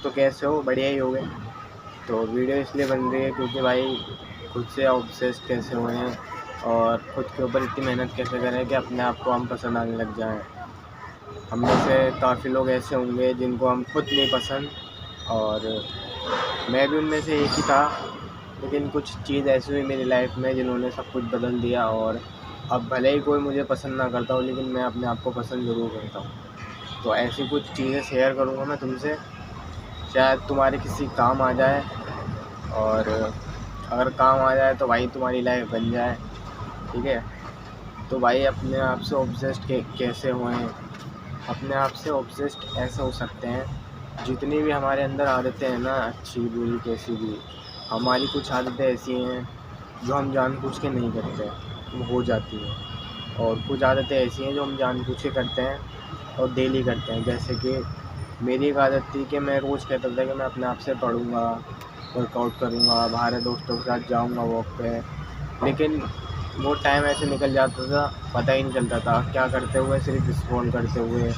तो कैसे हो? बढ़िया ही होगे। तो वीडियो इसलिए बन रही है क्योंकि भाई खुद से ऑब्सेस्ड कैसे हुए हैं और खुद के ऊपर इतनी मेहनत कैसे करें कि अपने आप को हम पसंद आने लग जाएं। हम में से काफ़ी लोग ऐसे होंगे जिनको हम खुद नहीं पसंद, और मैं भी उनमें से एक ही था। लेकिन कुछ चीज़ ऐसी हुई मेरी लाइफ में जिन्होंने सब कुछ बदल दिया, और अब भले ही कोई मुझे पसंद ना करता हो लेकिन मैं अपने आप को पसंद ज़रूर करता हूँ। तो ऐसी कुछ चीज़ें शेयर करूँगा मैं तुमसे, शायद तुम्हारे किसी काम आ जाए, और अगर काम आ जाए तो भाई तुम्हारी लाइफ बन जाए। ठीक है? तो भाई अपने आप से ऑब्सेस्ड कैसे हुए हैं? अपने आप से ऑब्सेस्ड ऐसे हो सकते हैं, जितनी भी हमारे अंदर आदतें हैं ना, अच्छी बुरी कैसी भी, हमारी कुछ आदतें ऐसी हैं जो हम जानबूझ के नहीं करते, वो हो जाती हैं। और कुछ आदतें ऐसी हैं जो हम जानबूझ के करते हैं और डेली करते हैं। जैसे कि मेरी एक आदत थी कि मैं रोज़ कहता था कि मैं अपने आप से पढ़ूँगा, वर्कआउट करूँगा, बाहर दोस्तों के साथ जाऊँगा वॉक पे। लेकिन वो टाइम ऐसे निकल जाता था, पता ही नहीं चलता था क्या करते हुए, सिर्फ स्क्रॉल करते हुए,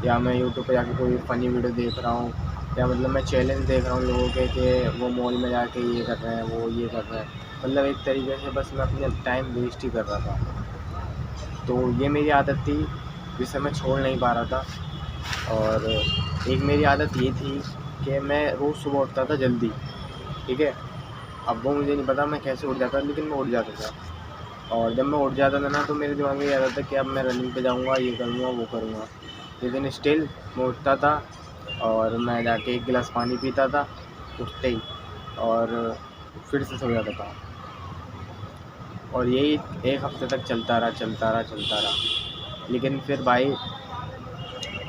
या मैं यूट्यूब पे जाके कोई फ़नी वीडियो देख रहा हूँ, या मतलब मैं चैलेंज देख रहा हूँ लोगों के कि वो मॉल में जाके ये कर रहे हैं, वो ये कर रहे हैं। मतलब एक तरीके से बस मैं अपने टाइम वेस्ट ही कर रहा था। तो ये मेरी आदत थी जिसे मैं छोड़ नहीं पा रहा था। और एक मेरी आदत ये थी कि मैं रोज़ सुबह उठता था जल्दी। ठीक है? अब वो मुझे नहीं पता मैं कैसे उठ जाता, लेकिन मैं उठ जाता था। और जब मैं उठ जाता था ना तो मेरे दिमाग में ये आता था कि अब मैं रनिंग पे जाऊँगा, ये करूँगा, वो करूँगा। लेकिन स्टिल मैं उठता था और मैं जाके 1 गिलास पानी पीता था उठते ही, और फिर से सो जाता था। और यही 1 हफ़्ते तक चलता रहा। लेकिन फिर भाई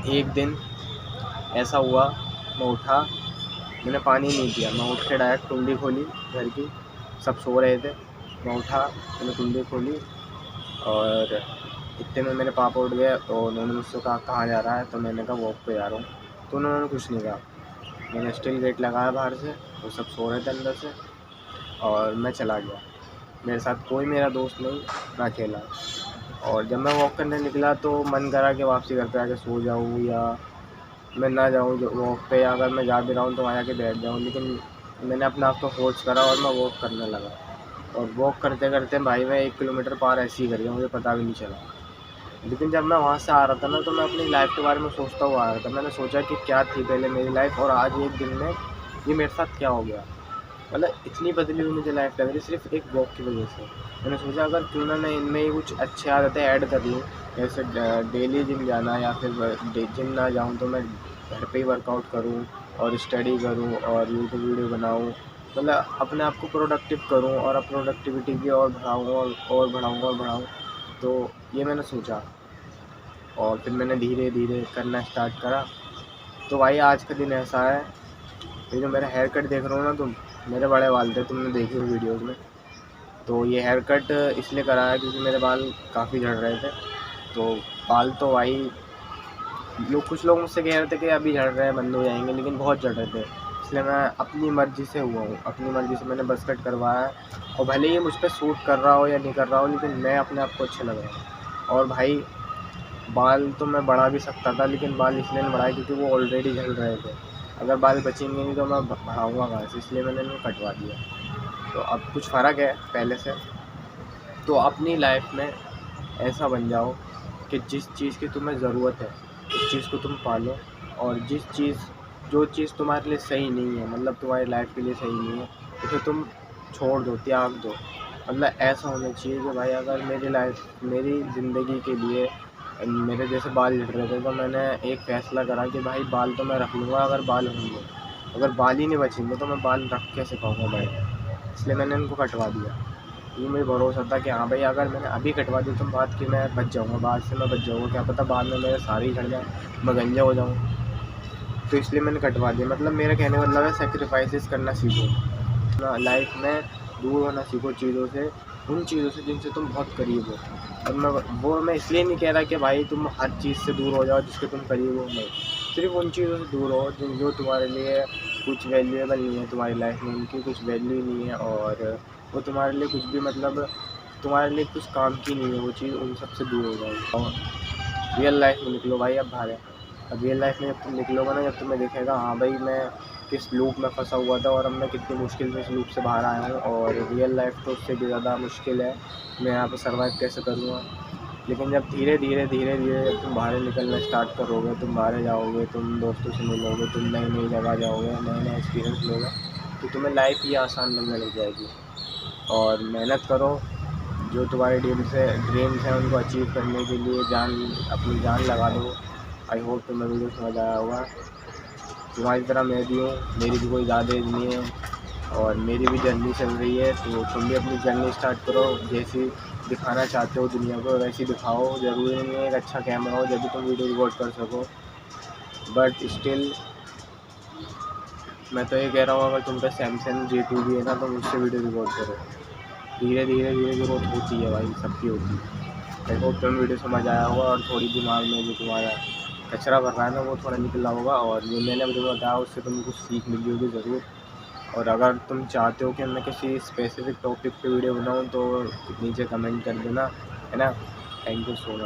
एक दिन ऐसा हुआ, मैं उठा, मैंने पानी नहीं पिया, मैं उठ के डायरेक्ट कुंडी खोली घर की, सब सो रहे थे। मैं उठा, मैंने कुंडी खोली, और इतने में मेरे पापा उठ गए। तो उन्होंने मुझसे कहा कहाँ जा रहा है? तो मैंने कहा वॉक पे जा रहा हूँ। तो उन्होंने कुछ नहीं कहा। मैंने स्टिल गेट लगाया बाहर से, वो सब सो रहे थे अंदर से, और मैं चला गया। मेरे साथ कोई मेरा दोस्त नहीं, मैं अकेला। और जब मैं वॉक करने निकला तो मन करा कि वापसी घर पे आके सो जाऊँ, या मैं ना जाऊँ जो वॉक पे, या अगर मैं जा भी रहा हूँ तो वहाँ जाके बैठ जाऊँ। लेकिन मैंने अपने आप को फ़ोर्स करा और मैं वॉक करने लगा। और वॉक करते करते भाई मैं 1 किलोमीटर पार ऐसे ही कर गया, मुझे पता भी नहीं चला। लेकिन जब मैं वहाँ से आ रहा था ना तो मैं अपनी लाइफ के बारे में सोचता हुआ आ रहा था। मैंने सोचा कि क्या थी पहले मेरी लाइफ, और आज एक दिन में ये मेरे साथ क्या हो गया। मतलब इतनी बदली हुई मुझे लाइफ लग रही सिर्फ एक वॉक की वजह से। मैंने सोचा अगर क्यों ना मैं इनमें ही कुछ अच्छी आदतें ऐड कर लूँ, जैसे डेली जिम जाना, या फिर जिम ना जाऊँ तो मैं घर पे ही वर्कआउट करूँ और स्टडी करूँ और यूट्यूब वीडियो बनाऊँ। मतलब अपने आप को प्रोडक्टिव करूँ और प्रोडक्टिविटी की और बढ़ाऊँ, और बढ़ाऊँ। तो ये मैंने सोचा, और फिर मैंने धीरे धीरे करना स्टार्ट करा। तो भाई आज का दिन ऐसा है, ये जो मेरा हेयर कट देख रहे हो ना तुम, मेरे बड़े बाल थे, तुमने देखे हो वीडियोज़ में। तो ये हेयर कट इसलिए कराया क्योंकि मेरे बाल काफ़ी झड़ रहे थे। तो बाल तो भाई कुछ लोग मुझसे कह रहे थे कि अभी झड़ रहे हैं, बंद हो जाएंगे, लेकिन बहुत झड़ रहे थे। इसलिए मैं अपनी मर्ज़ी से हुआ हूँ, अपनी मर्ज़ी से मैंने बस कट करवाया है। और भले ही मुझ पर सूट कर रहा हो या नहीं कर रहा हो, लेकिन मैं अपने आप को अच्छा लग रहा हूँ। और भाई बाल तो मैं बढ़ा भी सकता था, लेकिन बाल इसलिए नहीं बढ़ाए क्योंकि वो ऑलरेडी झड़ रहे थे। अगर बाल बचेंगे नहीं तो मैं बढ़ाऊँगा कहाँ से, इसलिए मैंने इनको कटवा दिया। तो अब कुछ फ़र्क है पहले से। तो अपनी लाइफ में ऐसा बन जाओ कि जिस चीज़ की तुम्हें ज़रूरत है उस चीज़ को तुम पालो, और जो चीज़ तुम्हारे लिए सही नहीं है, मतलब तुम्हारी लाइफ के लिए सही नहीं है, उसे तुम छोड़ दो, त्याग दो। मतलब ऐसा होना चाहिए कि भाई अगर मेरी ज़िंदगी के लिए मेरे जैसे बाल झड़ रहे थे तो मैंने एक फ़ैसला करा कि भाई बाल तो मैं रख लूँगा अगर बाल होंगे, अगर बाल ही नहीं बचेंगे तो मैं बाल रख कैसे पाऊँगा बड़े। इसलिए मैंने इनको कटवा दिया। ये मुझे भरोसा था कि हाँ भाई अगर मैंने अभी कटवा दी तो बात कि मैं बच जाऊँगा, बाद से मैं बच जाऊँगा, क्या पता बाद में मेरे सारे ही झड़ जाए, मैं गंजा हो जाऊँ। तो इसलिए मैंने कटवा दिया। मतलब मेरा कहने का मतलब है सैक्रिफाइसेस करना सीखो ना लाइफ में, दूर होना सीखो चीज़ों से, उन चीज़ों से जिनसे तुम बहुत करीब हो। और मैं इसलिए नहीं कह रहा कि भाई तुम हर चीज़ से दूर हो जाओ जिसके तुम करीब हो, नहीं। सिर्फ उन चीज़ों से दूर हो जो तुम्हारे लिए कुछ वैल्यूएबल नहीं है, तुम्हारी लाइफ में उनकी कुछ वैल्यू नहीं है, और वो तुम्हारे लिए कुछ भी मतलब तुम्हारे लिए कुछ काम की नहीं है वो चीज़, उन सब से दूर हो जाओ। और रियल लाइफ में निकलो भाई अब बाहर। अब रियल लाइफ में जब तुम निकलोगे ना, जब तुम्हें दिखेगा हाँ भाई मैं किस लूप में फंसा हुआ था और अब मैं कितनी मुश्किल से इस लूप से बाहर आया हूँ। और रियल लाइफ तो उससे भी ज़्यादा मुश्किल है, मैं यहाँ पे सर्वाइव कैसे करूँगा। लेकिन जब धीरे धीरे जब तुम बाहर निकलना स्टार्ट करोगे, तुम बाहर जाओगे, तुम दोस्तों से मिलोगे, तुम नई नई जगह जाओगे, नए नए एक्सपीरियंस लोगे, तो तुम्हें लाइफ ही आसान लगने लग जाएगी। और मेहनत करो, जो तुम्हारे ड्रीम्स हैं उनको अचीव करने के लिए अपनी जान लगा दो। आई होप तुम्हें वीडियो समझ आया होगा। तुम्हारी तरह मैं भी हूँ, मेरी भी कोई ज़्यादा एज नहीं है और मेरी भी जर्नी चल रही है, तो तुम भी अपनी जर्नी स्टार्ट करो। जैसी दिखाना चाहते हो दुनिया को वैसी दिखाओ। ज़रूरी नहीं है एक अच्छा कैमरा हो जब भी तुम वीडियो रिकॉर्ड कर सको, बट स्टिल मैं तो ये कह रहा हूँ, अगर तुम पे सैमसंग J2 भी है ना, तो मुझसे वीडियो रिकॉर्ड करो। धीरे धीरे ग्रोथ होती है भाई, सबकी होती है। आई होप तुम्हें वीडियो समझ आया होगा और थोड़ी दिमाग में जो तुम्हारा कचरा भर रहा है ना वो थोड़ा निकला होगा, और जो मैंने तुम्हें बताया उससे तुम्हें कुछ सीख मिली होगी ज़रूर। और अगर तुम चाहते हो कि मैं किसी स्पेसिफिक टॉपिक पे वीडियो बनाऊँ तो नीचे कमेंट कर देना, है ना। Thank you so much.